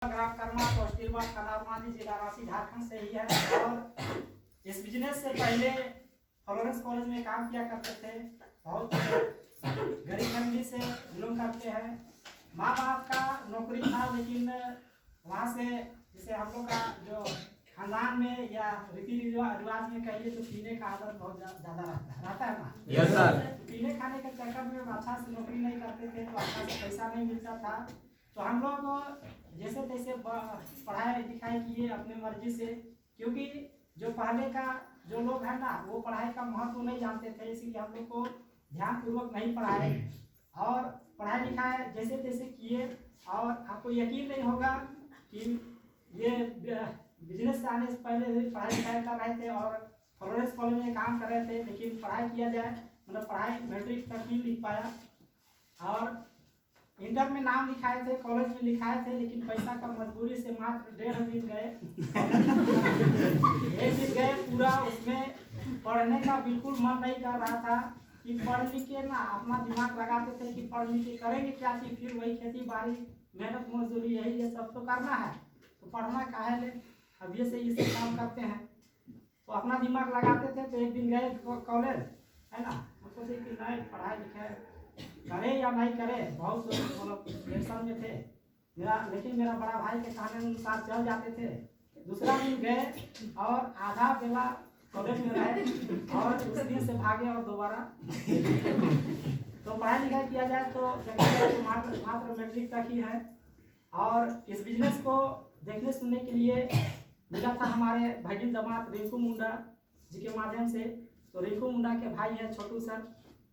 ग्राम कर्मा कौशटिलवा खनारमानी जिला रांची झारखंड से ही है और इस बिजनेस से पहले फ्लोरेंस कॉलेज में काम किया करते थे। बहुत गरीब फैमिली से बिलोंग करते हैं। माँ बाप का नौकरी था, लेकिन वहाँ से जैसे हम लोग का जो खानदान में या रीति रिवाज में कहिए तो पीने का आदत बहुत ज़्यादा रहता है ना। Yes sir. पीने खाने के चक्कर में अच्छा से नौकरी नहीं करते थे तो अच्छा से पैसा नहीं मिलता था। तो हम लोग जैसे तैसे पढ़ाई लिखाई किए अपने मर्जी से, क्योंकि जो पहले का जो लोग हैं ना वो पढ़ाई का महत्व नहीं जानते थे, इसलिए हम लोग को ध्यानपूर्वक नहीं पढ़ाए और पढ़ाई लिखाई जैसे तैसे किए। और आपको यकीन नहीं होगा कि ये बिजनेस से आने से पहले पढ़ाई लिखाई कर रहे थे और फ्लोरेंस कॉलेज में काम कर रहे थे, लेकिन पढ़ाई किया जाए मतलब पढ़ाई मैट्रिक तक ही लिख पाया और इंटर में नाम लिखाए थे, कॉलेज में लिखाए थे, लेकिन पैसा का मजबूरी से मात्र 1.5 दिन गए। 1 दिन गए पूरा, उसमें पढ़ने का बिल्कुल मन नहीं कर रहा था कि पढ़ लिख के ना अपना दिमाग लगाते थे कि पढ़ लिख के करेंगे क्या चीज, फिर वही खेती बाड़ी मेहनत मजदूरी यही ये सब तो करना है, तो पढ़ना काहे ले, अब ये से इसे काम करते हैं। तो अपना दिमाग लगाते थे। तो एक दिन गए कॉलेज है ना, हम सोचे कि नहीं पढ़ाई लिखाई करे या नहीं करे, बहुत मतलब टेंशन में थे मेरा, लेकिन मेरा बड़ा भाई के कहने अनुसार चल जाते थे। दूसरा दिन गए और आधा बेला कॉलेज में रहे और उस दिन से भागे और दोबारा तो पढ़ाई लिखाई किया जाए तो मात्र मैट्रिक तक ही है। और इस बिजनेस को देखने सुनने के लिए मिला था हमारे भाई दामाद रिंकू मुंडा जी के माध्यम से। तो रिंकू मुंडा के भाई है छोटू सर,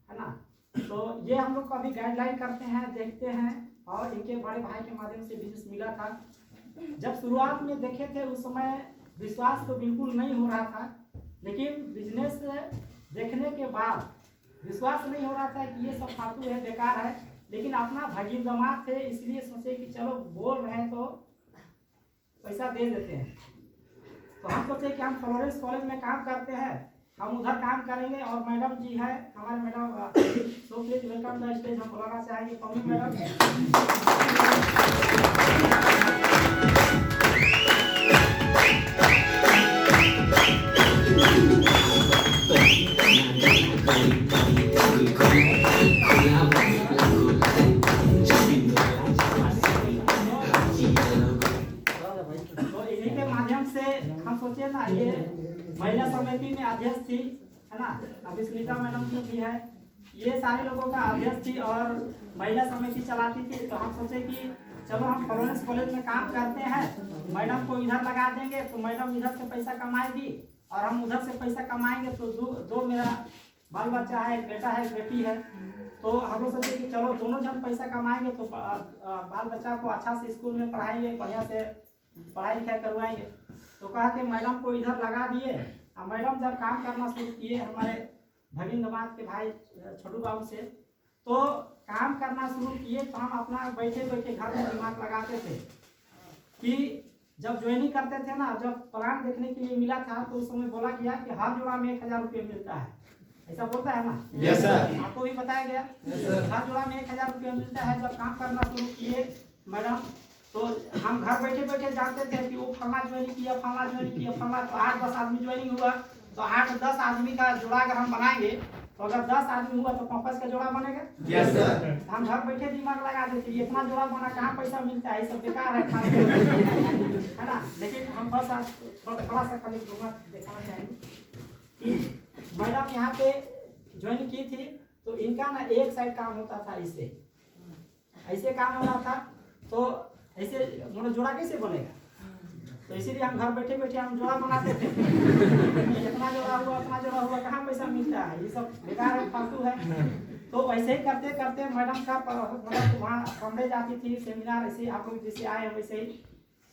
है ना। तो ये हम लोग को अभी गाइडलाइन करते हैं, देखते हैं और इनके बड़े भाई के माध्यम से बिजनेस मिला था। जब शुरुआत में देखे थे उस समय विश्वास तो बिल्कुल नहीं हो रहा था, लेकिन बिजनेस देखने के बाद विश्वास नहीं हो रहा था कि ये सब फालतू है, बेकार है, लेकिन अपना भाई दामाद थे इसलिए सोचे कि चलो बोल रहे हैं तो पैसा दे देते हैं। तो हम सोचे कि हम फ्लोरेंस कॉलेज में काम करते हैं, हम उधर काम करेंगे। और मैडम जी है हमारे madam, so please welcome the stage, हम बुलाना चाहेंगे पम्मी मैडम। तो इन्हीं के माध्यम से हम सोचे ना, ये महिला समिति में अध्यक्ष थी, है ना, अभी सुनीता मैडम भी है, ये सारे लोगों का अध्यक्ष थी और महिला समिति चलाती थी। तो हम सोचे कि चलो हम फ्लोरेंस कॉलेज में काम करते हैं, मैडम को इधर लगा देंगे तो मैडम इधर से पैसा कमाएगी और हम उधर से पैसा कमाएंगे। तो दो मेरा बाल बच्चा है, एक बेटा है एक बेटी है, तो हम लोग सोचे कि चलो दोनों जन पैसा कमाएंगे तो बाल बच्चा को अच्छा से स्कूल में पढ़ाएंगे, बढ़िया से पढ़ाई लिखाई करवाएंगे। तो कहा कि मैडम को इधर लगा दिए और मैडम जब काम करना शुरू किए हमारे भगिन दामाद के भाई छोटू बाबू से, तो काम करना शुरू किए तो हम अपना बैठे बैठे घर में दिमाग लगाते थे कि जब ज्वाइनिंग करते थे ना, जब प्लान देखने के लिए मिला था तो उस समय बोला गया कि हर जोड़ा में 1000 रुपये मिलता है, ऐसा बोलता है ना। Yes sir. आपको भी बताया गया हर जोड़ा में 1000 रुपये मिलता है। जब काम करना शुरू किए मैडम, तो हम घर बैठे बैठे जानते थे कि वो फला ज्वाइनिंग किया, फला ज्वाइनिंग किया, फला, तो 8-10 आदमी ज्वाइनिंग हुआ। तो 8-10 आदमी का जोड़ा अगर हम बनाएंगे तो अगर 10 आदमी हुआ तो 5 का जोड़ा बनेगा। Yes sir. हम घर बैठे दिमाग लगा देते इतना जोड़ा बना, कहाँ पैसा मिलता है, ये सब बेकार है ना। लेकिन हम बस आज थोड़ा सा खाली दिखाना चाहेंगे कि मैडम यहाँ पे ज्वाइन की थी तो इनका ना एक साइड काम होता था, इससे ऐसे काम होना था। तो ऐसे मतलब जोड़ा कैसे बनेगा, तो इसीलिए हम घर बैठे बैठे हम जोड़ा बनाते थे। इतना जोड़ा हुआ उतना जोड़ा हुआ, कहाँ पैसा मिलता है, ये सब बेकार है, फालतू है। तो वैसे ही करते करते मैडम का मतलब वहाँ कमरे जाती थी, सेमिनार ऐसे आप लोग जैसे आए वैसे ही,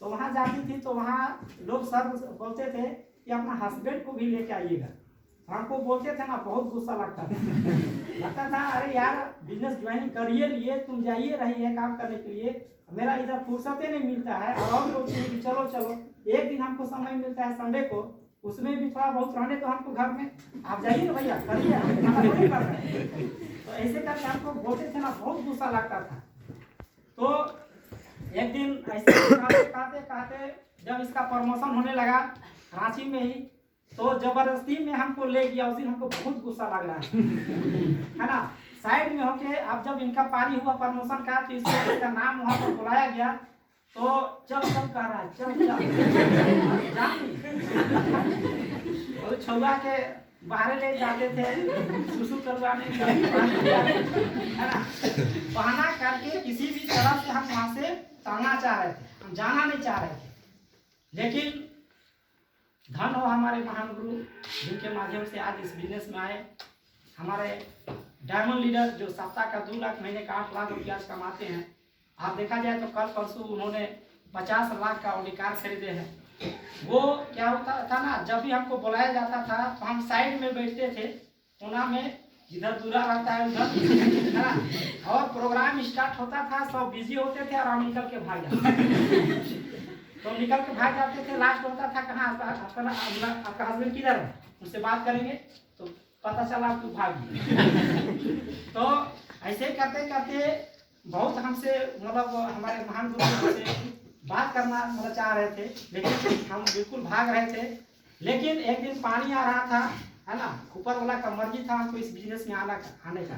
तो वहाँ जाती थी तो वहाँ लोग सर बोलते थे कि अपना हस्बैंड को भी लेके आइएगा। हमको बोलते थे ना, बहुत गुस्सा लगता था अरे यार बिजनेस ज्वाइन करिए लिए, तुम जाइए रही है काम करने के लिए, मेरा इधर फुर्सत ही नहीं मिलता है। और लोग कि चलो चलो एक दिन हमको समय मिलता है संडे को, उसमें भी थोड़ा बहुत रहने तो हमको घर में, आप जाइए ना भैया करिए, तो ऐसे करके हमको बोलते थे ना, बहुत गुस्सा लगता था। तो एक दिन ऐसे कहते कहते जब इसका प्रमोशन होने लगा रांची में ही, तो जबरदस्ती में हमको ले गया। उस दिन हमको बहुत गुस्सा लग रहा है ना। साइड में होके अब जब इनका पारी हुआ प्रमोशन का, तो इसका नाम वहाँ पर बुलाया गया, तो चल चल कह रहा है, चल चल छुआ के बाहर ले जाते थे सुसु करवाने, है ना। बहाना करके किसी भी तरह से हम वहाँ से टालना चाह रहे थे, हम जाना नहीं चाह रहे थे। लेकिन धन हो हमारे महान गुरु, जिनके माध्यम से आज इस बिजनेस में आए। हमारे डायमंड लीडर जो सप्ताह का 2 लाख, महीने का 8 लाख रुपया कमाते हैं। आप देखा जाए तो कल परसों उन्होंने 50 लाख का ऑडी कार खरीदे हैं। वो क्या होता था ना, जब भी हमको बुलाया जाता था तो हम साइड में बैठते थे कोना में, जिधर दूरा रहता है उधर, है ना। और प्रोग्राम स्टार्ट होता था, सब बिजी होते थे और हम निकल के भाग जाते तो निकल के भाग जाते थे। लास्ट होता था कहाँ आपका हस्बैंड किधर है, उनसे बात करेंगे, तो पता चला आप भाग गए। तो ऐसे करते करते बहुत हमसे मतलब हमारे महान गुरु से बात करना मतलब चाह रहे थे, लेकिन हम बिल्कुल भाग रहे थे। लेकिन एक दिन पानी आ रहा था, है ना। ऊपर वाला का मर्जी था हमको इस बिजनेस में आने का।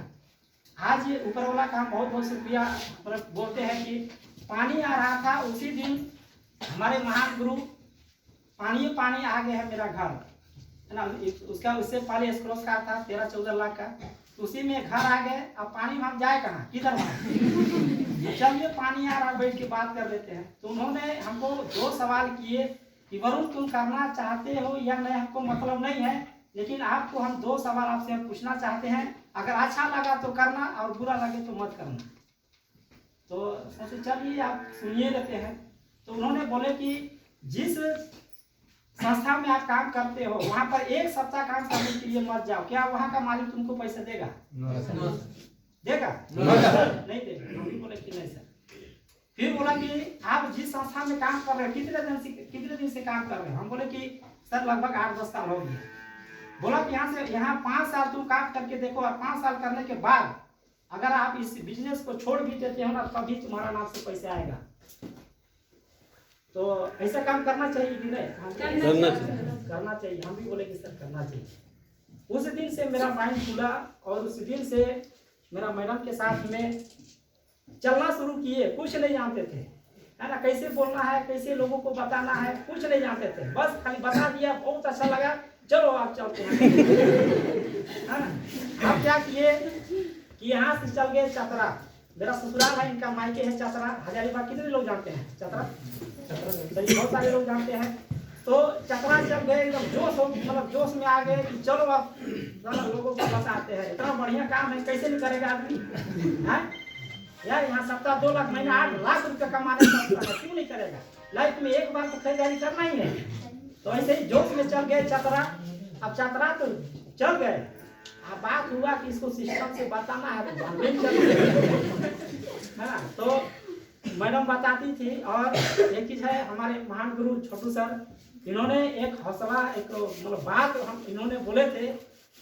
आज ये ऊपर वाला का हम बहुत बहुत शुक्रिया मतलब बोलते हैं कि पानी आ रहा था उसी दिन हमारे महान गुरु, पानी पानी आ गया है मेरा घर, है ना। उसका उससे पहले स्क्रॉच कार था 13-14 लाख का, उसी में घर आ गए। अब पानी में हम जाए कहाँ, किधर चलिए पानी आ रहा, बैठ के बात कर लेते हैं। तो उन्होंने हमको 2 सवाल किए कि वरुण तुम करना चाहते हो या नहीं, हमको मतलब नहीं है, लेकिन आपको हम 2 सवाल आपसे हम पूछना चाहते हैं। अगर अच्छा लगा तो करना और बुरा लगे तो मत करना। तो सोचे चलिए आप सुनिए लेते हैं। तो उन्होंने बोले कि जिस संस्था में आप काम करते हो वहाँ पर 1 सप्ताह काम करने के लिए मत जाओ। क्या वहाँ का मालिक तुमको पैसा देगा? देगा? नहीं देगा। हम भी बोले कि नहीं सर। फिर बोला कि आप जिस संस्था में काम कर रहे हो कितने दिन से काम कर रहे हो? हम बोले कि सर लगभग 8-10 साल हो गए। बोला कि यहाँ 5 साल तुम काम करके देखो, और 5 साल करने के बाद अगर आप इस बिजनेस को छोड़ भी देते हो ना, तभी तुम्हारा नाम से पैसा आएगा। तो ऐसा काम करना चाहिए कि नहीं? करना चाहिए। हम भी बोले कि सर करना चाहिए। उस दिन से मेरा माइंड खुला और उस दिन से मेरा मैडम के साथ में चलना शुरू किए। कुछ नहीं जानते थे, है ना, कैसे बोलना है, कैसे लोगों को बताना है, कुछ नहीं जानते थे। बस खाली बता दिया, बहुत अच्छा लगा, चलो आप चलते हैं, है ना। आप क्या किए कि यहाँ से चल गए चतरा। मेरा ससुराल है, इनका मायके है चतरा। हजारीबाग कितने लोग जानते हैं? चतरा बहुत सारे लोग जानते हैं। तो चतरा चल गए, एकदम जोश में आ गए कि चलो अब लोगों को बताते हैं। इतना बढ़िया काम है, कैसे नहीं करेगा आदमी, है यार। यहाँ सप्ताह 2 लाख, महीना 8 लाख रुपया कमाने का है, क्यों नहीं करेगा? लाइफ में एक बार तो खरीदारी करना ही है। तो ऐसे ही जोश में चल गए चतरा। अब चतरा तो चल गए, अब बात हुआ कि इसको सिस्टम से बताना है, तो है ना। तो मैडम बताती थी। और एक चीज है, हमारे महान गुरु छोटू सर, इन्होंने एक हौसला, एक मतलब बात हम इन्होंने बोले थे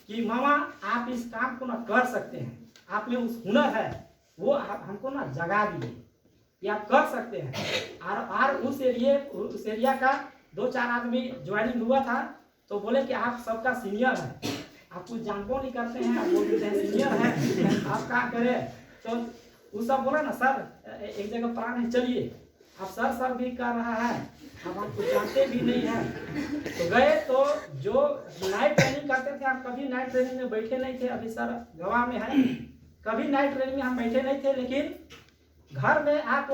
कि मामा आप इस काम को ना कर सकते हैं, आप में उस हुनर है, वो हमको ना जगा दिए कि आप कर सकते हैं। और उस एरिया का 2-4 आदमी ज्वाइनिंग हुआ था। तो बोले कि आप सबका सीनियर है, आप कुछ जानबो नहीं करते हैं, आप बोलते हैं सीनियर है, आप क्या करें। तो वो सब बोला ना सर एक जगह प्राण है, चलिए। अब सर भी कर रहा है, अब हम कुछ जानते भी नहीं है। तो गए, तो जो नाइट ट्रेनिंग करते थे, हम कभी नाइट ट्रेनिंग में बैठे नहीं थे। अभी सर गवाह में है, कभी नाइट ट्रेनिंग में हम बैठे नहीं थे। लेकिन घर में आप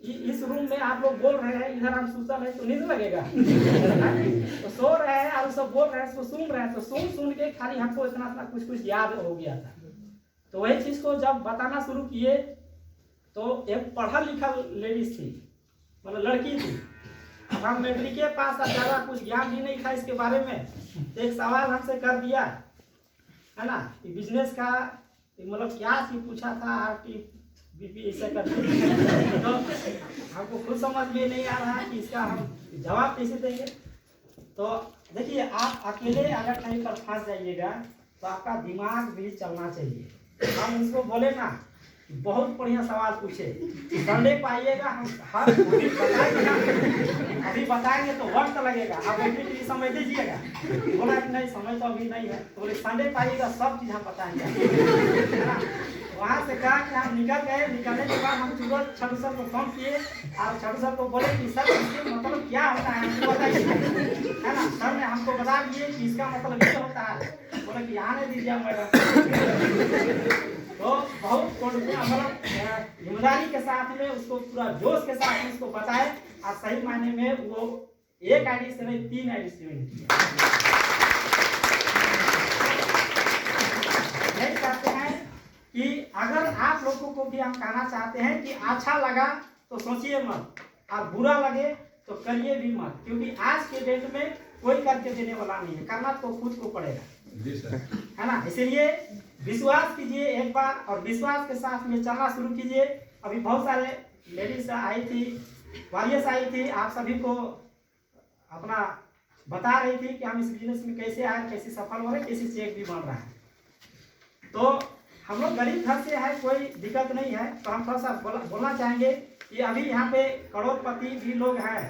इस रूम में आप लोग बोल रहे हैं, इधर हम सुतल है तो नींद लगेगा, तो सो रहे हैं और सब बोल रहे हैं, तो सुन रहे हैं, तो सुन के खाली हमको इतना कुछ याद हो गया था। तो वही चीज को जब बताना शुरू किए, तो एक पढ़ा लिखा लेडीज थी, मतलब लड़की थी। अब हम मैट्रिक के पास ज़्यादा कुछ ज्ञान भी नहीं था इसके बारे में। तो एक सवाल हमसे कर दिया, है ना, बिजनेस का मतलब क्या चीज पूछा था, RT BP ऐसा करके। तो हमको खुद समझ में नहीं आ रहा कि इसका हम जवाब कैसे देंगे। तो देखिए, आप अकेले अगर कहीं पर फंस जाइएगा तो आपका दिमाग भी चलना चाहिए। हम इसको बोले ना बहुत बढ़िया सवाल पूछे। संडे पे आइएगा, हम हर अभी बताएंगे ना, अभी बताएंगे तो वक्त लगेगा, आप बैठने के लिए समय दीजिएगा। बोला कि नहीं समय तो अभी नहीं है, तो बोले संडे पे आइएगा, सब चीज़ हम बताएंगे, है ना। वहाँ से कहा कि हम निकल गए। निकलने के बाद हम तुरंत छठू सर को फोन किए और छठू सर को बोले कि सर इसके मतलब क्या होता है हमको बताइए, है ना। सर ने हमको बता दिए कि इसका मतलब ये होता है। बोले कि आने दीजिए मैडम। तो बहुत मतलब जिम्मेदारी के साथ में उसको पूरा जोश के साथ में उसको बताए और सही मायने में वो एक आईडी से नहीं 3 आईडी से किया। यही कहते हैं कि अगर आप लोगों को भी हम कहना चाहते हैं कि अच्छा लगा तो सोचिए मत और बुरा लगे तो करिए भी मत, क्योंकि आज के डेट में कोई करके देने वाला नहीं है, करना तो खुद को पड़ेगा, है ना। इसलिए विश्वास कीजिए एक बार और विश्वास के साथ में चलना शुरू कीजिए। अभी बहुत सारे लेडीज आई थी, वॉरियर्स आई थी, आप सभी को अपना बता रही थी कि हम इस बिजनेस में कैसे आए, कैसे सफल हो रहे, कैसे चेक भी बन रहा है। तो हम लोग गरीब घर से है, कोई दिक्कत नहीं है। तो हम थोड़ा सा बोलना चाहेंगे कि अभी यहाँ पे करोड़पति भी लोग हैं।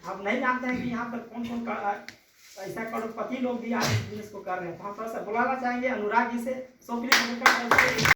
आप नहीं जानते हैं कि यहाँ पर कौन कौन ऐसा करोड़पति लोग भी आज बिजनेस को कर रहे हैं। तो हम थोड़ा सा बुलाना चाहेंगे अनुराग जी से।